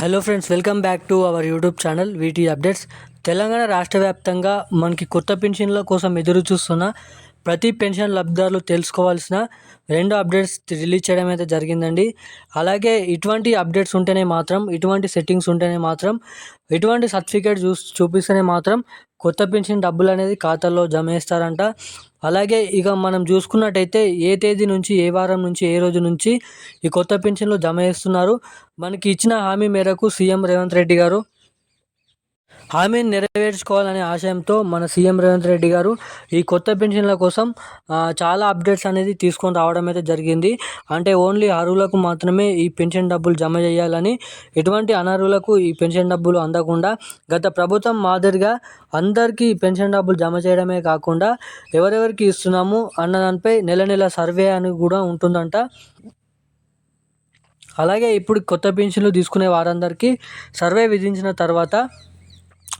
Hello friends, welcome back to our YouTube channel వీటీ updates. Telangana రాష్ట్ర వ్యాప్తంగా మనకి కొత్త పెన్షన్ల కోసం ఎదురు చూస్తున్న ప్రతి పెన్షన్ లబ్ధిదారులు తెలుసుకోవాల్సిన 2 అప్డేట్స్ రిలీజ్ చేయడం అయితే జరిగిందండి. అలాగే ఇటువంటి అప్డేట్స్ ఉంటేనే మాత్రం, ఇటువంటి సెట్టింగ్స్ ఉంటేనే మాత్రం, ఇటువంటి సర్టిఫికేట్ చూపిస్తేనే మాత్రం కొత్త పెన్షన్ డబ్బులు అనేది ఖాతాల్లో జమ చేస్తారంట. అలాగే ఇక మనం చూసుకున్నట్టయితే ఏ తేదీ నుంచి, ఏ వారం నుంచి, ఏ రోజు నుంచి ఈ కొత్త పెన్షన్లు జమ చేస్తున్నారు. మనకి ఇచ్చిన హామీ మేరకు సీఎం రేవంత్ రెడ్డి గారు హామీని నెరవేర్చుకోవాలనే ఆశయంతో మన సీఎం రేవంత్ రెడ్డి గారు ఈ కొత్త పెన్షన్ల కోసం చాలా అప్డేట్స్ అనేది తీసుకొని రావడం అయితే జరిగింది. అంటే ఓన్లీ అర్హులకు మాత్రమే ఈ పెన్షన్ డబ్బులు జమ చేయాలని, ఎటువంటి అనర్హులకు ఈ పెన్షన్ డబ్బులు అందకుండా గత ప్రభుత్వం మాదిరిగా అందరికీ పెన్షన్ డబ్బులు జమ చేయడమే కాకుండా ఎవరెవరికి ఇస్తున్నాము అన్న దానిపై నెల నెల సర్వే అని కూడా ఉంటుందంట. అలాగే ఇప్పుడు కొత్త పెన్షన్లు తీసుకునే వారందరికీ సర్వే విధించిన తర్వాత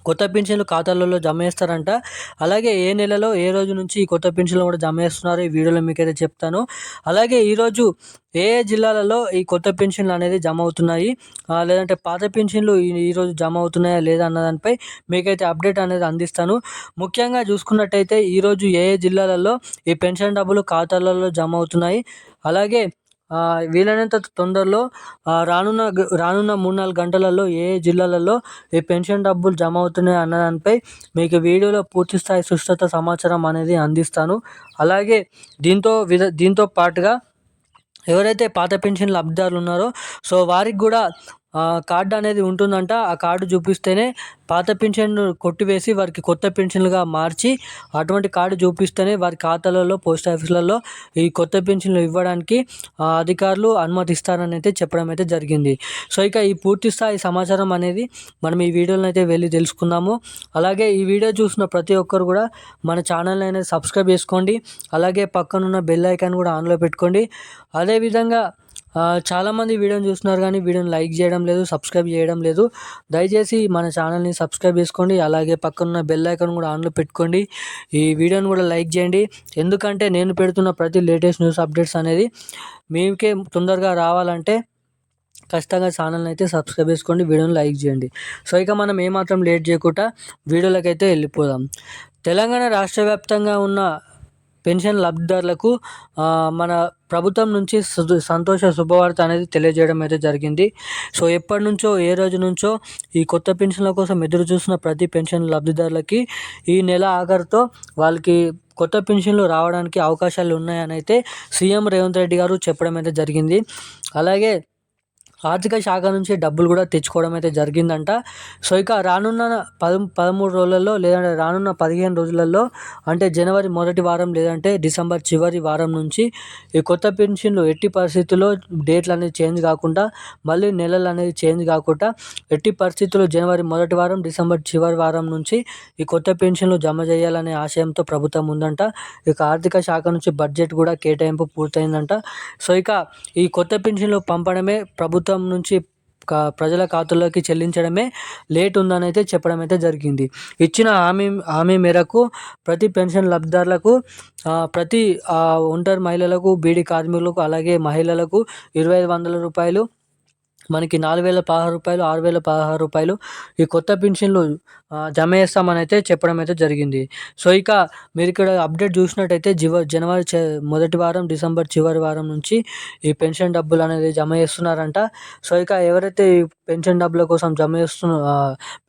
కొత్త పెన్షన్లు ఖాతాలలో జమ చేస్తారంట. అలాగే ఏ నెలలో, ఏ రోజు నుంచి ఈ కొత్త పెన్షన్లు కూడా జమ చేస్తున్నారు ఈ వీడియోలో మీకైతే చెప్తాను. అలాగే ఈరోజు ఏ జిల్లాలలో ఈ కొత్త పెన్షన్లు అనేది జమ అవుతున్నాయి, లేదంటే పాత పెన్షన్లు ఈరోజు జమ అవుతున్నాయా లేదా అన్న దానిపై మీకైతే అప్డేట్ అనేది అందిస్తాను. ముఖ్యంగా చూసుకున్నట్టయితే ఈరోజు ఏ జిల్లాలలో ఈ పెన్షన్ డబ్బులు ఖాతాలలో జమ అవుతున్నాయి, అలాగే వీలైనంత తొందరలో రానున్న 3-4 గంటలలో ఏ జిల్లాలలో ఈ పెన్షన్ డబ్బులు జమ అవుతున్నాయి అన్న దానిపై మీకు వీడియోలో పూర్తిస్థాయి సుష్ఠత సమాచారం అనేది అందిస్తాను. అలాగే దీంతో పాటుగా ఎవరైతే పాత పెన్షన్ లబ్ధిదారులు ఉన్నారో సో వారికి కూడా కార్డు అనేది ఉంటుందంట. ఆ కార్డు చూపిస్తేనే పాత పెన్షన్ను కొట్టివేసి వారికి కొత్త పెన్షన్లుగా మార్చి, అటువంటి కార్డు చూపిస్తేనే వారి ఖాతాలలో, పోస్ట్ ఆఫీసులలో ఈ కొత్త పెన్షన్లు ఇవ్వడానికి అధికారులు అనుమతిస్తారని అయితే చెప్పడం అయితే జరిగింది. సో ఇక ఈ పూర్తి స్థాయి సమాచారం అనేది మనం ఈ వీడియోలో అయితే వెళ్ళి తెలుసుకుందాము. అలాగే ఈ వీడియో చూసిన ప్రతి ఒక్కరు కూడా మన ఛానల్ని అనేది సబ్స్క్రైబ్ చేసుకోండి. అలాగే పక్కనున్న బెల్ ఐకాన్ కూడా ఆన్లో పెట్టుకోండి. అదేవిధంగా చాలామంది వీడియోని చూస్తున్నారు కానీ వీడియోని లైక్ చేయడం లేదు, సబ్స్క్రైబ్ చేయడం లేదు. దయచేసి మన ఛానల్ని సబ్స్క్రైబ్ చేసుకోండి. అలాగే పక్కన బెల్ ఐకాన్ కూడా ఆన్లో పెట్టుకోండి. ఈ వీడియోని కూడా లైక్ చేయండి. ఎందుకంటే నేను పెడుతున్న ప్రతి లేటెస్ట్ న్యూస్ అప్డేట్స్ అనేది మీకే తొందరగా రావాలంటే ఖచ్చితంగా ఛానల్ని అయితే సబ్స్క్రైబ్ చేసుకోండి, వీడియోని లైక్ చేయండి. సో ఇక మనం ఏమాత్రం లేట్ చేయకుండా వీడియోలోకి అయితే వెళ్ళిపోదాం. తెలంగాణ రాష్ట్ర వ్యాప్తంగా ఉన్న పెన్షన్ లబ్ధిదారులకు మన ప్రభుత్వం నుంచి సంతోష శుభవార్త అనేది తెలియజేయడం అయితే జరిగింది. సో ఎప్పటి నుంచో, ఏ రోజు నుంచో ఈ కొత్త పెన్షన్ల కోసం ఎదురు చూసిన ప్రతి పెన్షన్ లబ్ధిదారులకి ఈ నెల ఆఖరితో వాళ్ళకి కొత్త పెన్షన్లు రావడానికి అవకాశాలు ఉన్నాయని అయితే సీఎం రేవంత్ రెడ్డి గారు చెప్పడం అయితే జరిగింది. అలాగే ఆర్థిక శాఖ నుంచి డబ్బులు కూడా తెచ్చుకోవడం అయితే జరిగిందంట. సో ఇక రానున్న 13 రోజులలో, లేదంటే రానున్న 15 రోజులలో, అంటే జనవరి మొదటి వారం లేదంటే డిసెంబర్ చివరి వారం నుంచి ఈ కొత్త పెన్షన్లు ఎట్టి పరిస్థితుల్లో డేట్లు అనేది చేంజ్ కాకుండా, మళ్ళీ నెలలు అనేది చేంజ్ కాకుండా, ఎట్టి పరిస్థితుల్లో జనవరి మొదటి వారం, డిసెంబర్ చివరి వారం నుంచి ఈ కొత్త పెన్షన్లు జమ చేయాలనే ఆశయంతో ప్రభుత్వం ఉందంట. ఇక ఆర్థిక శాఖ నుంచి బడ్జెట్ కూడా కేటాయింపు పూర్తయిందంట. సో ఇక ఈ కొత్త పెన్షన్లు పంపడమే ప్రభుత్వం నుంచి ప్రజల ఖాతాల్లోకి చెల్లించడమే లేట్ ఉందని అయితే చెప్పడం అయితే జరిగింది. ఇచ్చిన హామీ మేరకు ప్రతి పెన్షన్ లబ్ధిదారులకు, ప్రతి ఒంటరి మహిళలకు, బీడీ కార్మికులకు, అలాగే మహిళలకు 2,500 రూపాయలు, మనకి 4,016 రూపాయలు, 6,016 రూపాయలు ఈ కొత్త పెన్షన్లు జమ చేస్తామని అయితే చెప్పడం అయితే జరిగింది. సో ఇక మీరు ఇక్కడ అప్డేట్ చూసినట్టయితే జనవరి మొదటి వారం, డిసెంబర్ చివరి వారం నుంచి ఈ పెన్షన్ డబ్బులు అనేది జమ చేస్తున్నారంట. సో ఇక ఎవరైతే ఈ పెన్షన్ డబ్బుల కోసం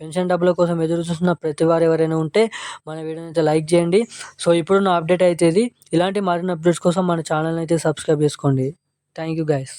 పెన్షన్ డబ్బుల కోసం ఎదురు చూస్తున్న ప్రతి వారు ఎవరైనా ఉంటే మన వీడియోని అయితే లైక్ చేయండి. సో ఇప్పుడున్న అప్డేట్ అయితే ఇది. ఇలాంటి మరిన్ని అప్డేట్స్ కోసం మన ఛానల్ని అయితే సబ్స్క్రైబ్ చేసుకోండి. Thank you guys.